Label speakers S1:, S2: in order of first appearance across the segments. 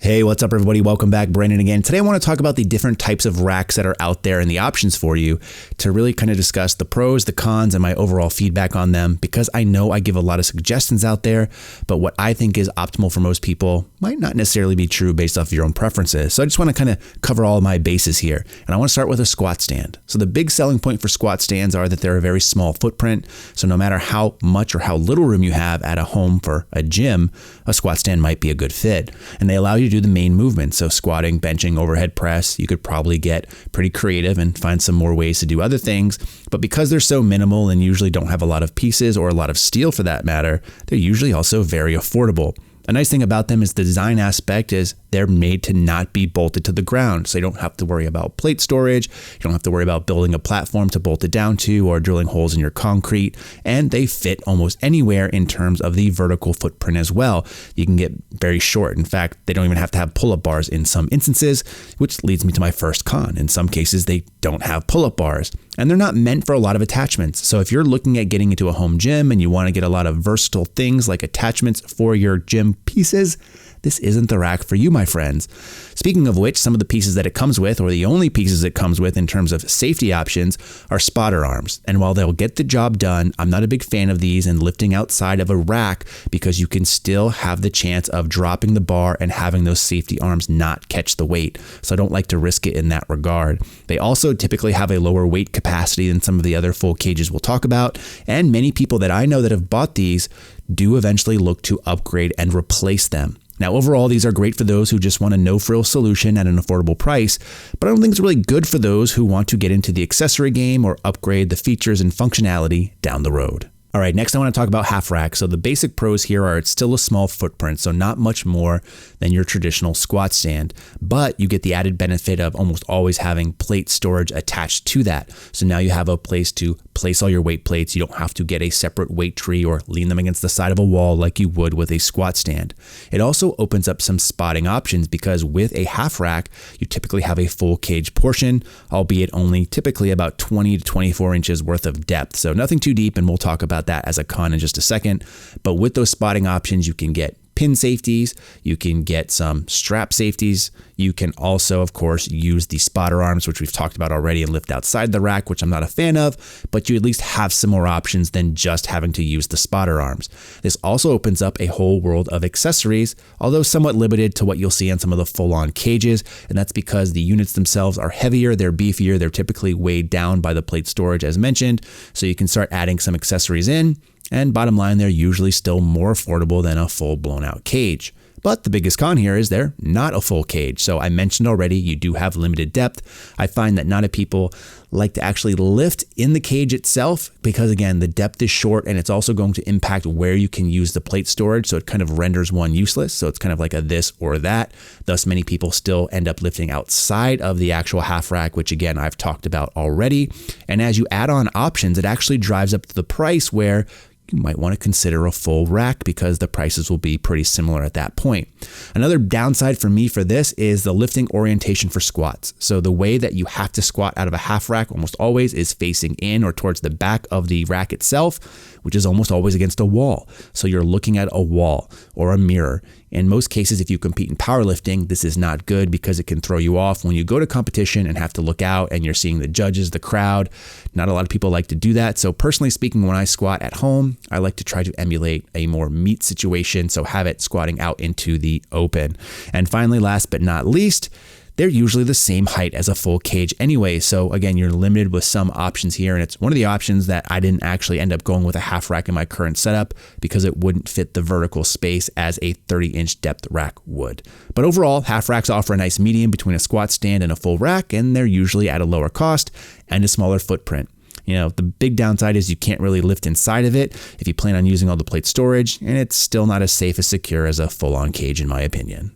S1: Hey, what's up everybody? Welcome back. Brandon again. Today I want to talk about the different types of racks that are out there and the options for you to really kind of discuss the pros, the cons, and my overall feedback on them, because I know I give a lot of suggestions out there, but what I think is optimal for most people might not necessarily be true based off of your own preferences. So I just want to kind of cover all my bases here. And I want to start with a squat stand. So the big selling point for squat stands are that they're a very small footprint. So no matter how much or how little room you have at a home for a gym, a squat stand might be a good fit. And they allow you to do the main movements. So squatting, benching, overhead press, you could probably get pretty creative and find some more ways to do other things. But because they're so minimal and usually don't have a lot of pieces or a lot of steel for that matter, they're usually also very affordable. A nice thing about them is the design aspect is they're made to not be bolted to the ground. So you don't have to worry about plate storage. You don't have to worry about building a platform to bolt it down to or drilling holes in your concrete. And they fit almost anywhere in terms of the vertical footprint as well. You can get very short. In fact, they don't even have to have pull-up bars in some instances, which leads me to my first con. In some cases, they don't have pull-up bars. And they're not meant for a lot of attachments. So if you're looking at getting into a home gym and you want to get a lot of versatile things like attachments for your gym pieces, this isn't the rack for you, my friends. Speaking of which, some of the pieces that it comes with, or the only pieces it comes with in terms of safety options, are spotter arms. And while they'll get the job done, I'm not a big fan of these and lifting outside of a rack because you can still have the chance of dropping the bar and having those safety arms not catch the weight. So I don't like to risk it in that regard. They also typically have a lower weight capacity than some of the other full cages we'll talk about. And many people that I know that have bought these do eventually look to upgrade and replace them. Now, overall, these are great for those who just want a no-frills solution at an affordable price, but I don't think it's really good for those who want to get into the accessory game or upgrade the features and functionality down the road. All right, next I want to talk about half rack. So the basic pros here are it's still a small footprint, so not much more than your traditional squat stand, but you get the added benefit of almost always having plate storage attached to that. So now you have a place to place all your weight plates. You don't have to get a separate weight tree or lean them against the side of a wall like you would with a squat stand. It also opens up some spotting options because with a half rack, you typically have a full cage portion, albeit only typically about 20 to 24 inches worth of depth. So nothing too deep, and we'll talk about that as a con in just a second. But with those spotting options, you can get pin safeties, you can get some strap safeties. You can also, of course, use the spotter arms, which we've talked about already, and lift outside the rack, which I'm not a fan of, but you at least have some more options than just having to use the spotter arms. This also opens up a whole world of accessories, although somewhat limited to what you'll see on some of the full-on cages, and that's because the units themselves are heavier, they're beefier, they're typically weighed down by the plate storage as mentioned, so you can start adding some accessories in. And bottom line, they're usually still more affordable than a full blown out cage. But the biggest con here is they're not a full cage. So I mentioned already, you do have limited depth. I find that not a people like to actually lift in the cage itself because again, the depth is short and it's also going to impact where you can use the plate storage. So it kind of renders one useless. So it's kind of like a this or that. Thus many people still end up lifting outside of the actual half rack, which again, I've talked about already. And as you add on options, it actually drives up to the price where you might want to consider a full rack because the prices will be pretty similar at that point. Another downside for me for this is the lifting orientation for squats. So the way that you have to squat out of a half rack almost always is facing in or towards the back of the rack itself, which is almost always against a wall. So you're looking at a wall or a mirror. In most cases, if you compete in powerlifting, this is not good because it can throw you off when you go to competition and have to look out and you're seeing the judges, the crowd. Not a lot of people like to do that. So personally speaking, when I squat at home, I like to try to emulate a more meet situation. So have it squatting out into the open. And finally, last but not least, they're usually the same height as a full cage anyway. So again, you're limited with some options here. And it's one of the options that I didn't actually end up going with a half rack in my current setup because it wouldn't fit the vertical space as a 30-inch depth rack would. But overall, half racks offer a nice medium between a squat stand and a full rack, and they're usually at a lower cost and a smaller footprint. You know, the big downside is you can't really lift inside of it if you plan on using all the plate storage, and it's still not as safe as secure as a full-on cage in my opinion.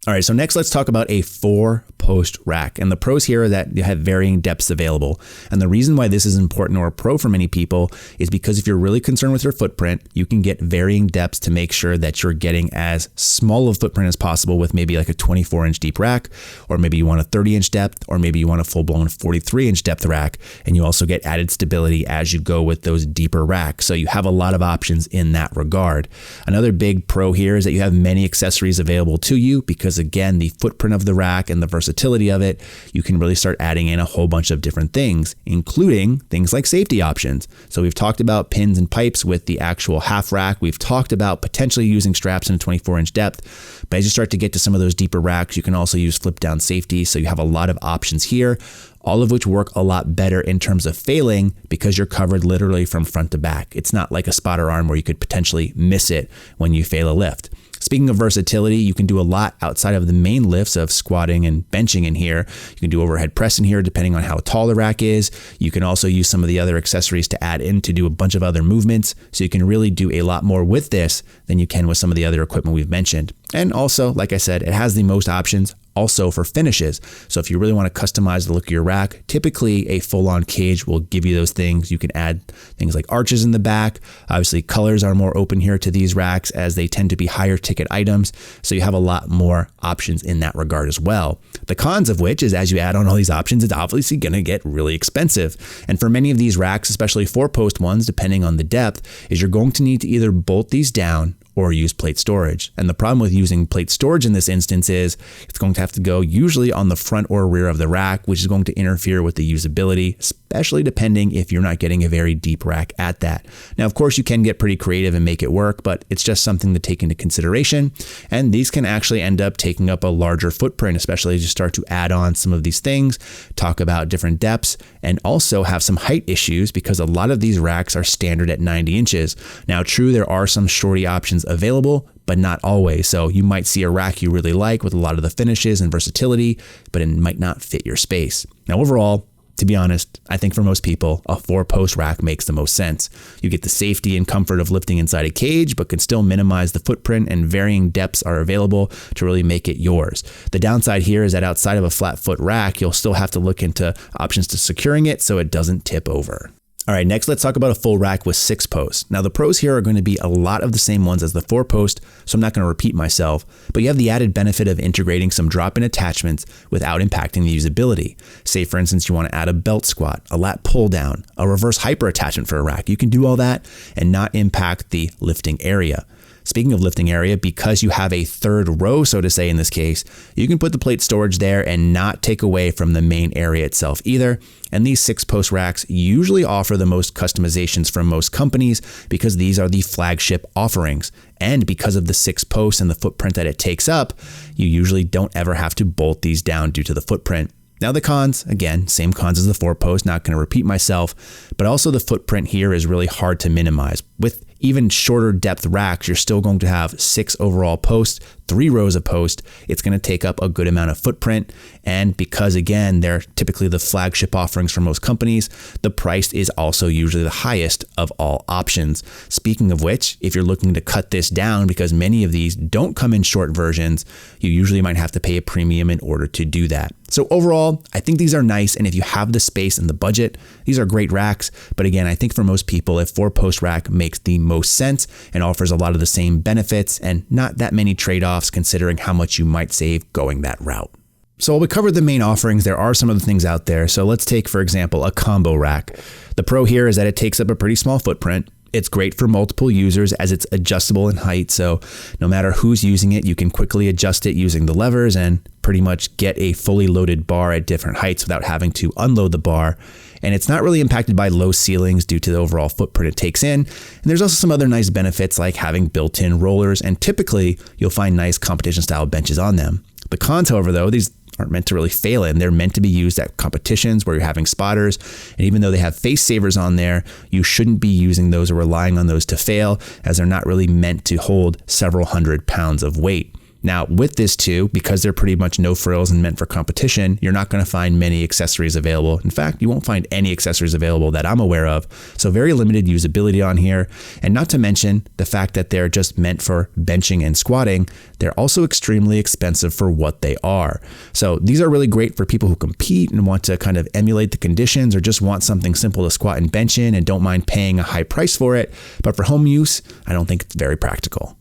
S1: All right, so next let's talk about a 4-post rack. And the pros here are that you have varying depths available. And the reason why this is important or a pro for many people is because if you're really concerned with your footprint, you can get varying depths to make sure that you're getting as small of a footprint as possible with maybe like a 24-inch deep rack, or maybe you want a 30-inch depth, or maybe you want a full-blown 43-inch depth rack. And you also get added stability as you go with those deeper racks. So you have a lot of options in that regard. Another big pro here is that you have many accessories available to you because because again, the footprint of the rack and the versatility of it, you can really start adding in a whole bunch of different things, including things like safety options. So we've talked about pins and pipes with the actual half rack. We've talked about potentially using straps in a 24-inch depth. But as you start to get to some of those deeper racks, you can also use flip down safety. So you have a lot of options here, all of which work a lot better in terms of failing because you're covered literally from front to back. It's not like a spotter arm where you could potentially miss it when you fail a lift. Speaking of versatility, you can do a lot outside of the main lifts of squatting and benching in here. You can do overhead press in here depending on how tall the rack is. You can also use some of the other accessories to add in to do a bunch of other movements. So you can really do a lot more with this than you can with some of the other equipment we've mentioned. And also, like I said, it has the most options also for finishes. So if you really want to customize the look of your rack, typically a full-on cage will give you those things. You can add things like arches in the back. Obviously, colors are more open here to these racks as they tend to be higher ticket items. So you have a lot more options in that regard as well. The cons of which is as you add on all these options, it's obviously going to get really expensive. And for many of these racks, especially 4-post ones, depending on the depth, is you're going to need to either bolt these down or use plate storage. And the problem with using plate storage in this instance is it's going to have to go usually on the front or rear of the rack, which is going to interfere with the usability, especially depending if you're not getting a very deep rack at that. Now, of course, you can get pretty creative and make it work, but it's just something to take into consideration. And these can actually end up taking up a larger footprint, especially as you start to add on some of these things, talk about different depths, and also have some height issues because a lot of these racks are standard at 90 inches. Now, true, there are some shorty options available, but not always. So you might see a rack you really like with a lot of the finishes and versatility, but it might not fit your space. Now, overall, to be honest, I think for most people, a 4-post rack makes the most sense. You get the safety and comfort of lifting inside a cage, but can still minimize the footprint, and varying depths are available to really make it yours. The downside here is that outside of a flat foot rack, you'll still have to look into options to securing it so it doesn't tip over. All right, next let's talk about a full rack with 6 posts. Now the pros here are going to be a lot of the same ones as the 4-post, so I'm not going to repeat myself, but you have the added benefit of integrating some drop-in attachments without impacting the usability. Say for instance, you want to add a belt squat, a lat pull down, a reverse hyper attachment for a rack. You can do all that and not impact the lifting area. Speaking of lifting area, because you have a third row, so to say in this case, you can put the plate storage there and not take away from the main area itself either. And these 6-post racks usually offer the most customizations from most companies because these are the flagship offerings. And because of the 6 posts and the footprint that it takes up, you usually don't ever have to bolt these down due to the footprint. Now the cons, again, same cons as the 4-post, not going to repeat myself, but also the footprint here is really hard to minimize. With even shorter depth racks, you're still going to have 6 overall posts, 3 rows of post. It's going to take up a good amount of footprint. And because again, they're typically the flagship offerings for most companies, the price is also usually the highest of all options. Speaking of which, if you're looking to cut this down, because many of these don't come in short versions, you usually might have to pay a premium in order to do that. So overall, I think these are nice. And if you have the space and the budget, these are great racks. But again, I think for most people, a 4-post rack makes the most sense and offers a lot of the same benefits and not that many trade-offs considering how much you might save going that route. So while we covered the main offerings, there are some other things out there. So let's take, for example, a combo rack. The pro here is that it takes up a pretty small footprint. It's great for multiple users as it's adjustable in height. So no matter who's using it, you can quickly adjust it using the levers and pretty much get a fully loaded bar at different heights without having to unload the bar. And it's not really impacted by low ceilings due to the overall footprint it takes in. And there's also some other nice benefits like having built-in rollers, and typically you'll find nice competition style benches on them. The cons, however, though, these aren't meant to really fail in. They're meant to be used at competitions where you're having spotters. And even though they have face savers on there, you shouldn't be using those or relying on those to fail, as they're not really meant to hold several hundred pounds of weight. Now with this too, because they're pretty much no frills and meant for competition, you're not going to find many accessories available. In fact, you won't find any accessories available that I'm aware of. So very limited usability on here. And not to mention the fact that they're just meant for benching and squatting. They're also extremely expensive for what they are. So these are really great for people who compete and want to kind of emulate the conditions or just want something simple to squat and bench in and don't mind paying a high price for it. But for home use, I don't think it's very practical.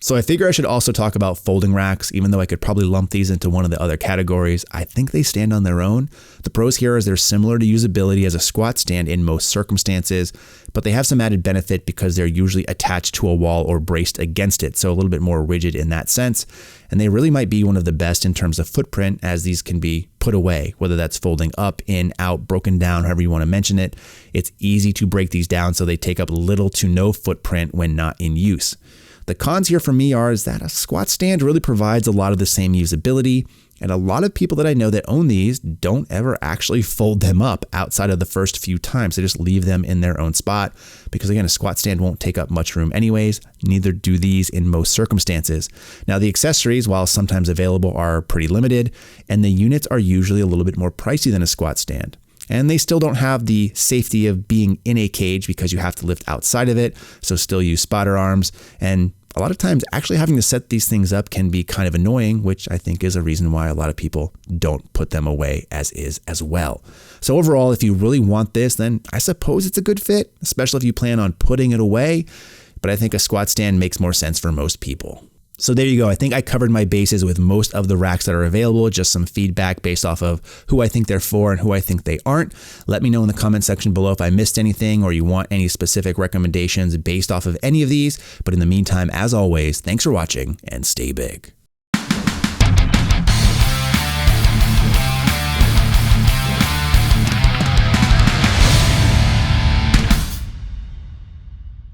S1: So I figure I should also talk about folding racks, even though I could probably lump these into one of the other categories. I think they stand on their own. The pros here is they're similar to usability as a squat stand in most circumstances, but they have some added benefit because they're usually attached to a wall or braced against it, so a little bit more rigid in that sense. And they really might be one of the best in terms of footprint, as these can be put away, whether that's folding up, in, out, broken down, however you want to mention it. It's easy to break these down so they take up little to no footprint when not in use. The cons here for me is that a squat stand really provides a lot of the same usability, and a lot of people that I know that own these don't ever actually fold them up outside of the first few times. They just leave them in their own spot because, again, a squat stand won't take up much room anyways. Neither do these in most circumstances. Now, the accessories, while sometimes available, are pretty limited, and the units are usually a little bit more pricey than a squat stand. And they still don't have the safety of being in a cage because you have to lift outside of it, so still use spotter arms. And a lot of times actually having to set these things up can be kind of annoying, which I think is a reason why a lot of people don't put them away as is as well. So overall, if you really want this, then I suppose it's a good fit, especially if you plan on putting it away. But I think a squat stand makes more sense for most people. So there you go. I think I covered my bases with most of the racks that are available, just some feedback based off of who I think they're for and who I think they aren't. Let me know in the comment section below if I missed anything or you want any specific recommendations based off of any of these. But in the meantime, as always, thanks for watching and stay big.